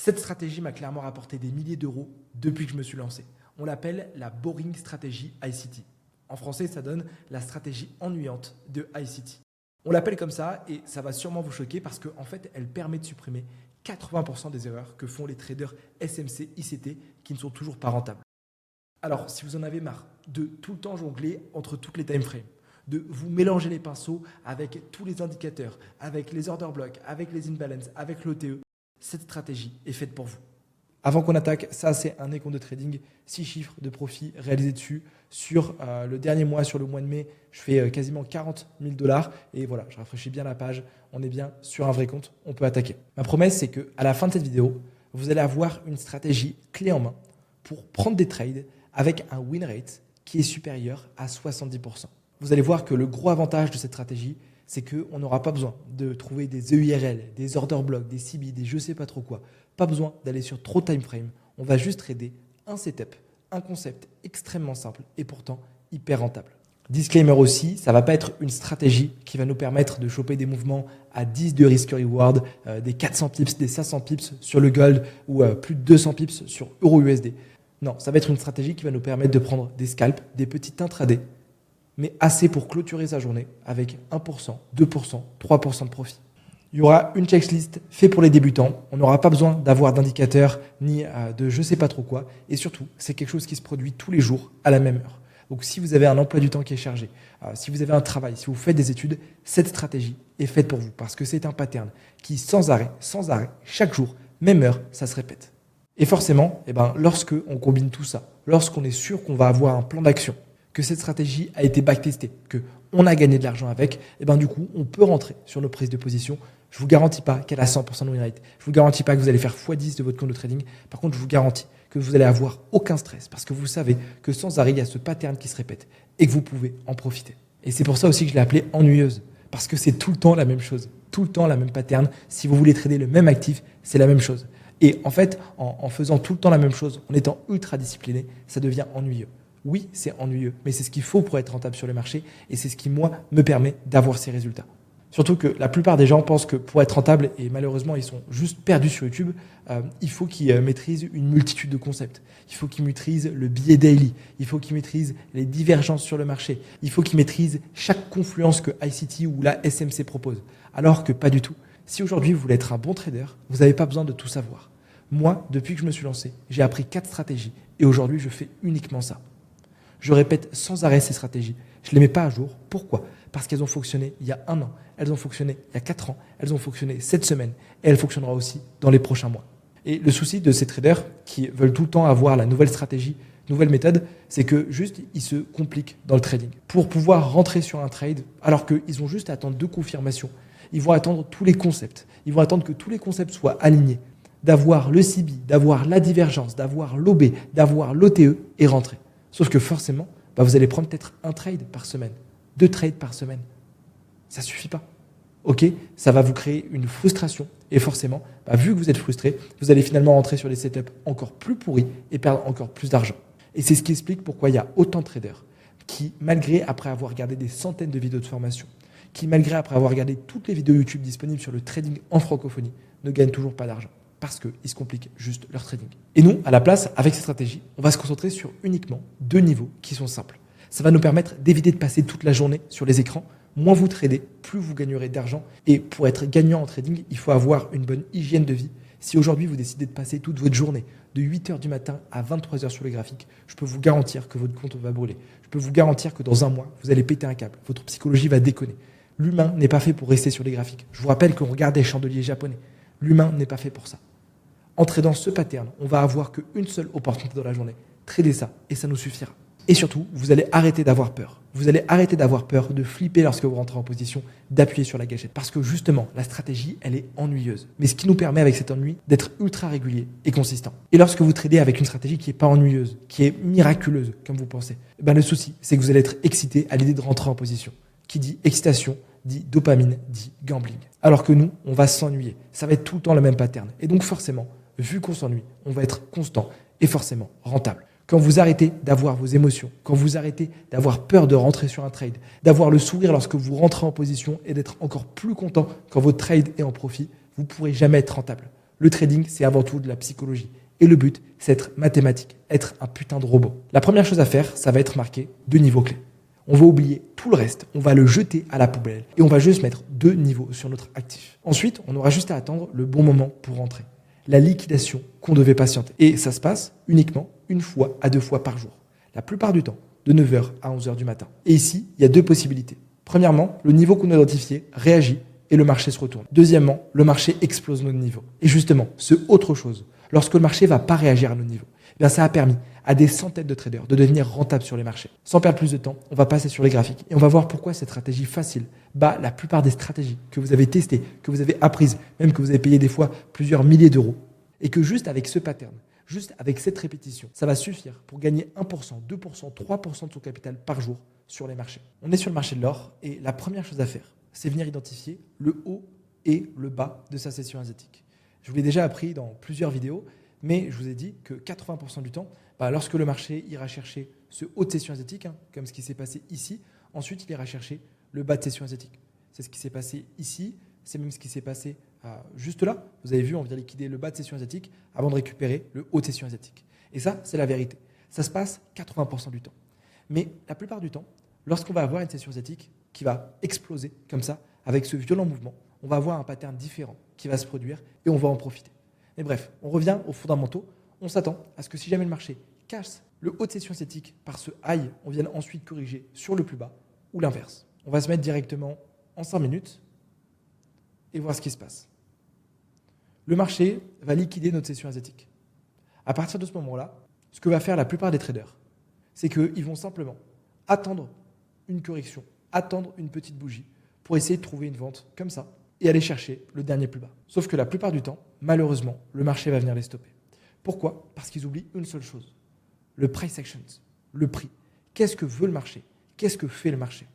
Cette stratégie m'a clairement rapporté des milliers d'euros depuis que je me suis lancé. On l'appelle la Boring Strategy ICT. En français, ça donne la stratégie ennuyante de ICT. On l'appelle comme ça et ça va sûrement vous choquer parce qu'en fait, elle permet de supprimer 80% des erreurs que font les traders SMC ICT qui ne sont toujours pas rentables. Alors, si vous en avez marre de tout le temps jongler entre toutes les time frames, de vous mélanger les pinceaux avec tous les indicateurs, avec les order blocks, avec les imbalances, avec l'OTE, cette stratégie est faite pour vous. Avant qu'on attaque, ça c'est un écompte de trading, 6 chiffres de profit réalisés dessus. Sur le dernier mois, sur le mois de mai, je fais quasiment 40 000 $. Et voilà, je rafraîchis bien la page, on est bien sur un vrai compte, on peut attaquer. Ma promesse, c'est qu'à la fin de cette vidéo, vous allez avoir une stratégie clé en main pour prendre des trades avec un win rate qui est supérieur à 70%. Vous allez voir que le gros avantage de cette stratégie, c'est qu'on n'aura pas besoin de trouver des EIRL, des order blocks, des CB, des je sais pas trop quoi. Pas besoin d'aller sur trop de time frame. On va juste trader un setup, un concept extrêmement simple et pourtant hyper rentable. Disclaimer aussi, ça ne va pas être une stratégie qui va nous permettre de choper des mouvements à 10 de risk reward, des 400 pips, des 500 pips sur le gold ou plus de 200 pips sur EURUSD. Non, ça va être une stratégie qui va nous permettre de prendre des scalps, des petits intradés, mais assez pour clôturer sa journée avec 1%, 2%, 3% de profit. Il y aura une checklist faite pour les débutants. On n'aura pas besoin d'avoir d'indicateurs ni de je sais pas trop quoi. Et surtout, c'est quelque chose qui se produit tous les jours à la même heure. Donc si vous avez un emploi du temps qui est chargé, si vous avez un travail, si vous faites des études, cette stratégie est faite pour vous parce que c'est un pattern qui sans arrêt, chaque jour, même heure, ça se répète. Et forcément, lorsque on combine tout ça, lorsqu'on est sûr qu'on va avoir un plan d'action, que cette stratégie a été backtestée, qu'on a gagné de l'argent avec, du coup, on peut rentrer sur nos prises de position. Je ne vous garantis pas qu'elle a 100% de win rate. Je ne vous garantis pas que vous allez faire x10 de votre compte de trading. Par contre, je vous garantis que vous allez avoir aucun stress parce que vous savez que sans arrêt, il y a ce pattern qui se répète et que vous pouvez en profiter. Et c'est pour ça aussi que je l'ai appelée ennuyeuse parce que c'est tout le temps la même chose, tout le temps la même pattern. Si vous voulez trader le même actif, c'est la même chose. Et en fait, en faisant tout le temps la même chose, en étant ultra discipliné, ça devient ennuyeux. Oui, c'est ennuyeux, mais c'est ce qu'il faut pour être rentable sur le marché et c'est ce qui, moi, me permet d'avoir ces résultats. Surtout que la plupart des gens pensent que pour être rentable, et malheureusement ils sont juste perdus sur YouTube, il faut qu'ils maîtrisent une multitude de concepts. Il faut qu'ils maîtrisent le billet daily, il faut qu'ils maîtrisent les divergences sur le marché, il faut qu'ils maîtrisent chaque confluence que ICT ou la SMC propose. Alors que pas du tout. Si aujourd'hui vous voulez être un bon trader, vous n'avez pas besoin de tout savoir. Moi, depuis que je me suis lancé, j'ai appris 4 stratégies et aujourd'hui je fais uniquement ça. Je répète sans arrêt ces stratégies. Je ne les mets pas à jour. Pourquoi ? Parce qu'elles ont fonctionné il y a 1 an, elles ont fonctionné il y a 4 ans, elles ont fonctionné cette semaine et elles fonctionneront aussi dans les prochains mois. Et le souci de ces traders qui veulent tout le temps avoir la nouvelle stratégie, nouvelle méthode, c'est que juste ils se compliquent dans le trading. Pour pouvoir rentrer sur un trade, alors qu'ils ont juste à attendre 2 confirmations, ils vont attendre tous les concepts, ils vont attendre que tous les concepts soient alignés, d'avoir le CB, d'avoir la divergence, d'avoir l'OB, d'avoir l'OTE et rentrer. Sauf que forcément, vous allez prendre peut-être un trade par semaine, 2 trades par semaine. Ça ne suffit pas. Ok, ça va vous créer une frustration. Et forcément, vu que vous êtes frustré, vous allez finalement rentrer sur des setups encore plus pourris et perdre encore plus d'argent. Et c'est ce qui explique pourquoi il y a autant de traders qui, malgré après avoir regardé des centaines de vidéos de formation, qui, malgré après avoir regardé toutes les vidéos YouTube disponibles sur le trading en francophonie, ne gagnent toujours pas d'argent. Parce qu'ils se compliquent juste leur trading. Et nous, à la place, avec cette stratégie, on va se concentrer sur uniquement 2 niveaux qui sont simples. Ça va nous permettre d'éviter de passer toute la journée sur les écrans. Moins vous tradez, plus vous gagnerez d'argent. Et pour être gagnant en trading, il faut avoir une bonne hygiène de vie. Si aujourd'hui vous décidez de passer toute votre journée de 8h du matin à 23h sur les graphiques, je peux vous garantir que votre compte va brûler. Je peux vous garantir que dans 1 mois, vous allez péter un câble. Votre psychologie va déconner. L'humain n'est pas fait pour rester sur les graphiques. Je vous rappelle qu'on regarde des chandeliers japonais. L'humain n'est pas fait pour ça. Entrer dans ce pattern, on va avoir qu'une seule opportunité dans la journée. Trader ça et ça nous suffira. Et surtout, vous allez arrêter d'avoir peur. Vous allez arrêter d'avoir peur, de flipper lorsque vous rentrez en position, d'appuyer sur la gâchette. Parce que justement, la stratégie, elle est ennuyeuse. Mais ce qui nous permet avec cet ennui d'être ultra régulier et consistant. Et lorsque vous tradez avec une stratégie qui n'est pas ennuyeuse, qui est miraculeuse, comme vous pensez, le souci, c'est que vous allez être excité à l'idée de rentrer en position. Qui dit excitation, dit dopamine, dit gambling. Alors que nous, on va s'ennuyer. Ça va être tout le temps le même pattern. Et donc forcément, vu qu'on s'ennuie, on va être constant et forcément rentable. Quand vous arrêtez d'avoir vos émotions, quand vous arrêtez d'avoir peur de rentrer sur un trade, d'avoir le sourire lorsque vous rentrez en position et d'être encore plus content quand votre trade est en profit, vous ne pourrez jamais être rentable. Le trading, c'est avant tout de la psychologie. Et le but, c'est être mathématique, être un putain de robot. La première chose à faire, ça va être marquer 2 niveaux clés. On va oublier tout le reste, on va le jeter à la poubelle et on va juste mettre 2 niveaux sur notre actif. Ensuite, on aura juste à attendre le bon moment pour rentrer. La liquidation qu'on devait patienter. Et ça se passe uniquement 1 fois à 2 fois par jour. La plupart du temps, de 9h à 11h du matin. Et ici, il y a 2 possibilités. Premièrement, le niveau qu'on a identifié réagit et le marché se retourne. Deuxièmement, le marché explose notre niveau. Et justement, ce autre chose, lorsque le marché ne va pas réagir à nos niveaux, eh bien ça a permis à des centaines de traders de devenir rentables sur les marchés. Sans perdre plus de temps, on va passer sur les graphiques et on va voir pourquoi cette stratégie facile bat la plupart des stratégies que vous avez testées, que vous avez apprises, même que vous avez payé des fois plusieurs milliers d'euros. Et que juste avec ce pattern, juste avec cette répétition, ça va suffire pour gagner 1%, 2%, 3% de son capital par jour sur les marchés. On est sur le marché de l'or et la première chose à faire, c'est venir identifier le haut et le bas de sa session asiatique. Je vous l'ai déjà appris dans plusieurs vidéos, mais je vous ai dit que 80% du temps, lorsque le marché ira chercher ce haut de session asiatique, comme ce qui s'est passé ici, ensuite il ira chercher le bas de session asiatique. C'est ce qui s'est passé ici, c'est même ce qui s'est passé juste là. Vous avez vu, on vient liquider le bas de session asiatique avant de récupérer le haut de session asiatique. Et ça, c'est la vérité. Ça se passe 80% du temps. Mais la plupart du temps, lorsqu'on va avoir une session asiatique qui va exploser comme ça, avec ce violent mouvement, on va avoir un pattern différent qui va se produire et on va en profiter. Mais bref, on revient aux fondamentaux. On s'attend à ce que si jamais le marché casse le haut de session asiatique par ce high, on vienne ensuite corriger sur le plus bas ou l'inverse. On va se mettre directement en 5 minutes et voir ce qui se passe. Le marché va liquider notre session asiatique. À partir de ce moment-là, ce que va faire la plupart des traders, c'est qu'ils vont simplement attendre une correction, attendre une petite bougie pour essayer de trouver une vente comme ça et aller chercher le dernier plus bas. Sauf que la plupart du temps, malheureusement, le marché va venir les stopper. Pourquoi ? Parce qu'ils oublient une seule chose, le price actions, le prix. Qu'est-ce que veut le marché ? Qu'est-ce que fait le marché ?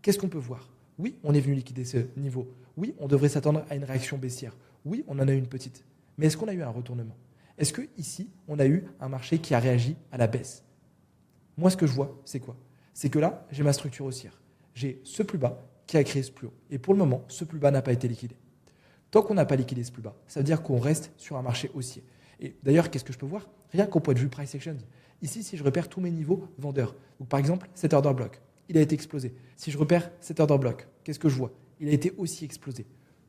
Qu'est-ce qu'on peut voir ? Oui, on est venu liquider ce niveau. Oui, on devrait s'attendre à une réaction baissière. Oui, on en a eu une petite. Mais est-ce qu'on a eu un retournement ? Est-ce qu'ici, on a eu un marché qui a réagi à la baisse ? Moi, ce que je vois, c'est quoi ? C'est que là, j'ai ma structure haussière. J'ai ce plus bas qui a créé ce plus haut. Et pour le moment, ce plus bas n'a pas été liquidé. Tant qu'on n'a pas liquidé ce plus bas, ça veut dire qu'on reste sur un marché haussier. Et d'ailleurs, qu'est-ce que je peux voir ? Rien qu'au point de vue price action. Ici, si je repère tous mes niveaux vendeurs, donc par exemple, cet order block, il a été explosé. Si je repère cet order block, qu'est-ce que je vois ? Il a été aussi explosé.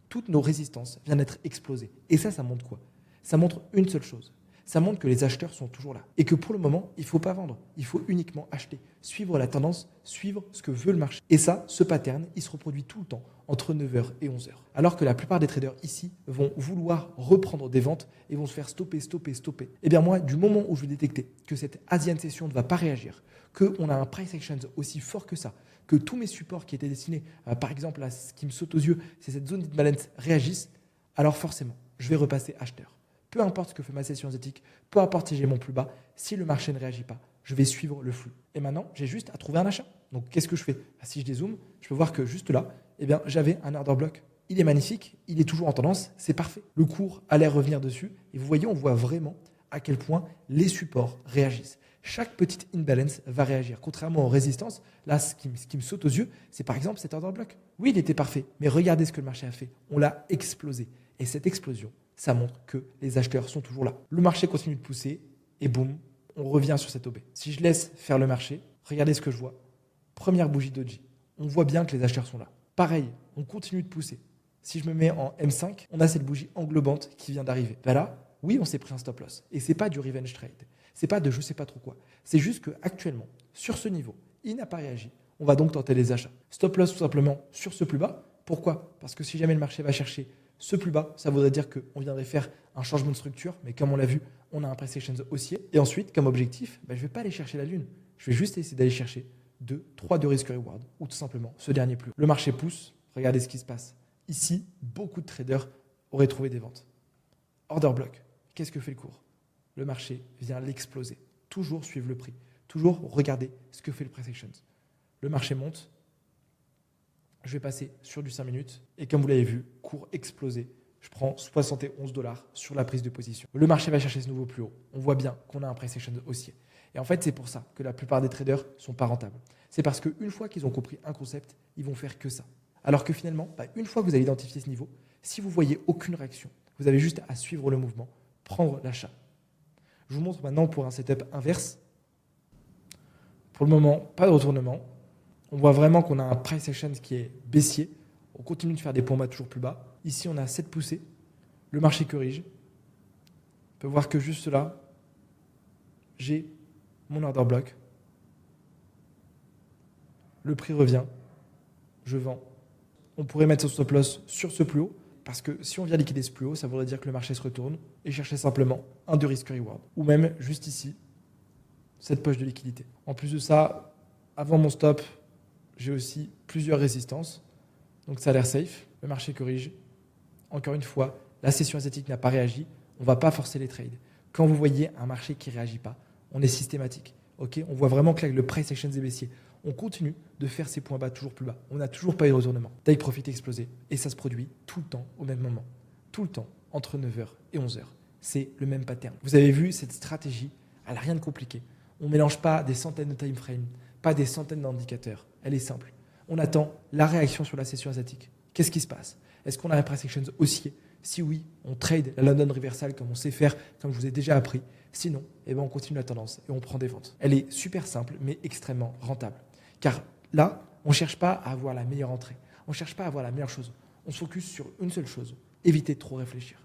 Toutes nos résistances viennent d'être explosées. Et ça montre quoi ? Ça montre une seule chose. Ça montre que les acheteurs sont toujours là. Et que pour le moment, il ne faut pas vendre. Il faut uniquement acheter. Suivre la tendance, suivre ce que veut le marché. Et ça, ce pattern, il se reproduit tout le temps entre 9h et 11h. Alors que la plupart des traders ici vont vouloir reprendre des ventes et vont se faire stopper. Eh bien moi, du moment où je vais détecter que cette Asian Session ne va pas réagir, qu'on a un price action aussi fort que ça, que tous mes supports qui étaient destinés, par exemple, à ce qui me saute aux yeux, c'est cette zone d'imbalance réagissent, alors forcément, je vais repasser acheteur. Peu importe ce que fait ma session asiatique, peu importe si j'ai mon plus bas, si le marché ne réagit pas, je vais suivre le flux. Et maintenant, j'ai juste à trouver un achat. Donc, qu'est-ce que je fais ? Si je dézoome, je peux voir que juste là, j'avais un order block. Il est magnifique, il est toujours en tendance, c'est parfait. Le cours allait revenir dessus. Et vous voyez, on voit vraiment à quel point les supports réagissent. Chaque petite imbalance va réagir. Contrairement aux résistances, là, ce qui me saute aux yeux, c'est par exemple cet order block. Oui, il était parfait, mais regardez ce que le marché a fait. On l'a explosé. Et cette explosion, ça montre que les acheteurs sont toujours là. Le marché continue de pousser et boum, on revient sur cette OB. Si je laisse faire le marché, regardez ce que je vois. Première bougie doji. On voit bien que les acheteurs sont là. Pareil, on continue de pousser. Si je me mets en M5, on a cette bougie englobante qui vient d'arriver. Là, oui, on s'est pris un stop loss. Et c'est pas du revenge trade. C'est pas de je sais pas trop quoi. C'est juste qu'actuellement, sur ce niveau, il n'a pas réagi. On va donc tenter les achats. Stop loss tout simplement sur ce plus bas. Pourquoi ? Parce que si jamais le marché va chercher ce plus bas, ça voudrait dire qu'on viendrait faire un changement de structure, mais comme on l'a vu, on a un price action haussier. Et ensuite, comme objectif, je ne vais pas aller chercher la lune. Je vais juste essayer d'aller chercher 3 de risk reward, ou tout simplement ce dernier plus haut. Le marché pousse, regardez ce qui se passe. Ici, beaucoup de traders auraient trouvé des ventes. Order block, qu'est-ce que fait le cours ? Le marché vient l'exploser. Toujours suivre le prix. Toujours regarder ce que fait le price action. Le marché monte. Je vais passer sur du 5 minutes et comme vous l'avez vu, cours explosé. Je prends 71 $ sur la prise de position. Le marché va chercher ce nouveau plus haut. On voit bien qu'on a un price action haussier. Et en fait, c'est pour ça que la plupart des traders ne sont pas rentables. C'est parce qu'une fois qu'ils ont compris un concept, ils vont faire que ça. Alors que finalement, une fois que vous avez identifié ce niveau, si vous voyez aucune réaction, Vous avez juste à suivre le mouvement, prendre l'achat. Je vous montre maintenant pour un setup inverse. Pour le moment, pas de retournement. On voit vraiment qu'on a un price action qui est baissier. On continue de faire des points bas toujours plus bas. Ici, on a 7 poussées. Le marché corrige. On peut voir que juste là, j'ai mon order block. Le prix revient. Je vends. On pourrait mettre son stop loss sur ce plus haut, parce que si on vient liquider ce plus haut, ça voudrait dire que le marché se retourne et chercher simplement un de risk reward. Ou même juste ici, cette poche de liquidité. En plus de ça, avant mon stop, j'ai aussi plusieurs résistances. Donc ça a l'air safe. Le marché corrige. Encore une fois, la session asiatique n'a pas réagi. On ne va pas forcer les trades. Quand vous voyez un marché qui ne réagit pas, on est systématique. Okay, on voit vraiment que le price action est baissier. On continue de faire ces points bas toujours plus bas. On n'a toujours pas eu de retournement. Take profit explosé. Et ça se produit tout le temps au même moment. Tout le temps entre 9h et 11h. C'est le même pattern. Vous avez vu, cette stratégie, elle n'a rien de compliqué. On ne mélange pas des centaines de time frames, pas des centaines d'indicateurs. Elle est simple. On attend la réaction sur la session asiatique. Qu'est-ce qui se passe? Est-ce qu'on a un price action haussier? Si oui, on trade la London Reversal comme on sait faire, comme je vous ai déjà appris. Sinon, on continue la tendance et on prend des ventes. Elle est super simple, mais extrêmement rentable. Car là, on ne cherche pas à avoir la meilleure entrée. On ne cherche pas à avoir la meilleure chose. On se focus sur une seule chose. Éviter de trop réfléchir.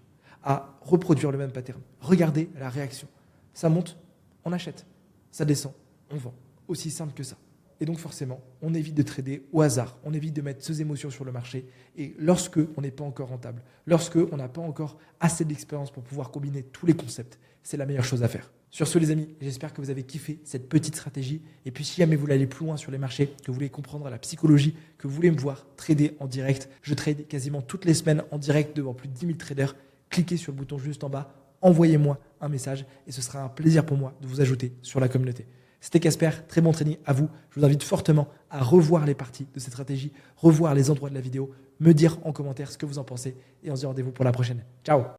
À reproduire le même pattern. Regardez la réaction. Ça monte, on achète. Ça descend, on vend. Aussi simple que ça. Et donc forcément, on évite de trader au hasard, on évite de mettre ses émotions sur le marché. Et lorsque on n'est pas encore rentable, lorsque on n'a pas encore assez d'expérience pour pouvoir combiner tous les concepts, c'est la meilleure chose à faire. Sur ce les amis, j'espère que vous avez kiffé cette petite stratégie. Et puis si jamais vous voulez aller plus loin sur les marchés, que vous voulez comprendre la psychologie, que vous voulez me voir trader en direct, je trade quasiment toutes les semaines en direct devant plus de 10 000 traders. Cliquez sur le bouton juste en bas, envoyez-moi un message et ce sera un plaisir pour moi de vous ajouter sur la communauté. C'était Casper, très bon trading à vous. Je vous invite fortement à revoir les parties de cette stratégie, revoir les endroits de la vidéo, me dire en commentaire ce que vous en pensez et on se dit rendez-vous pour la prochaine. Ciao!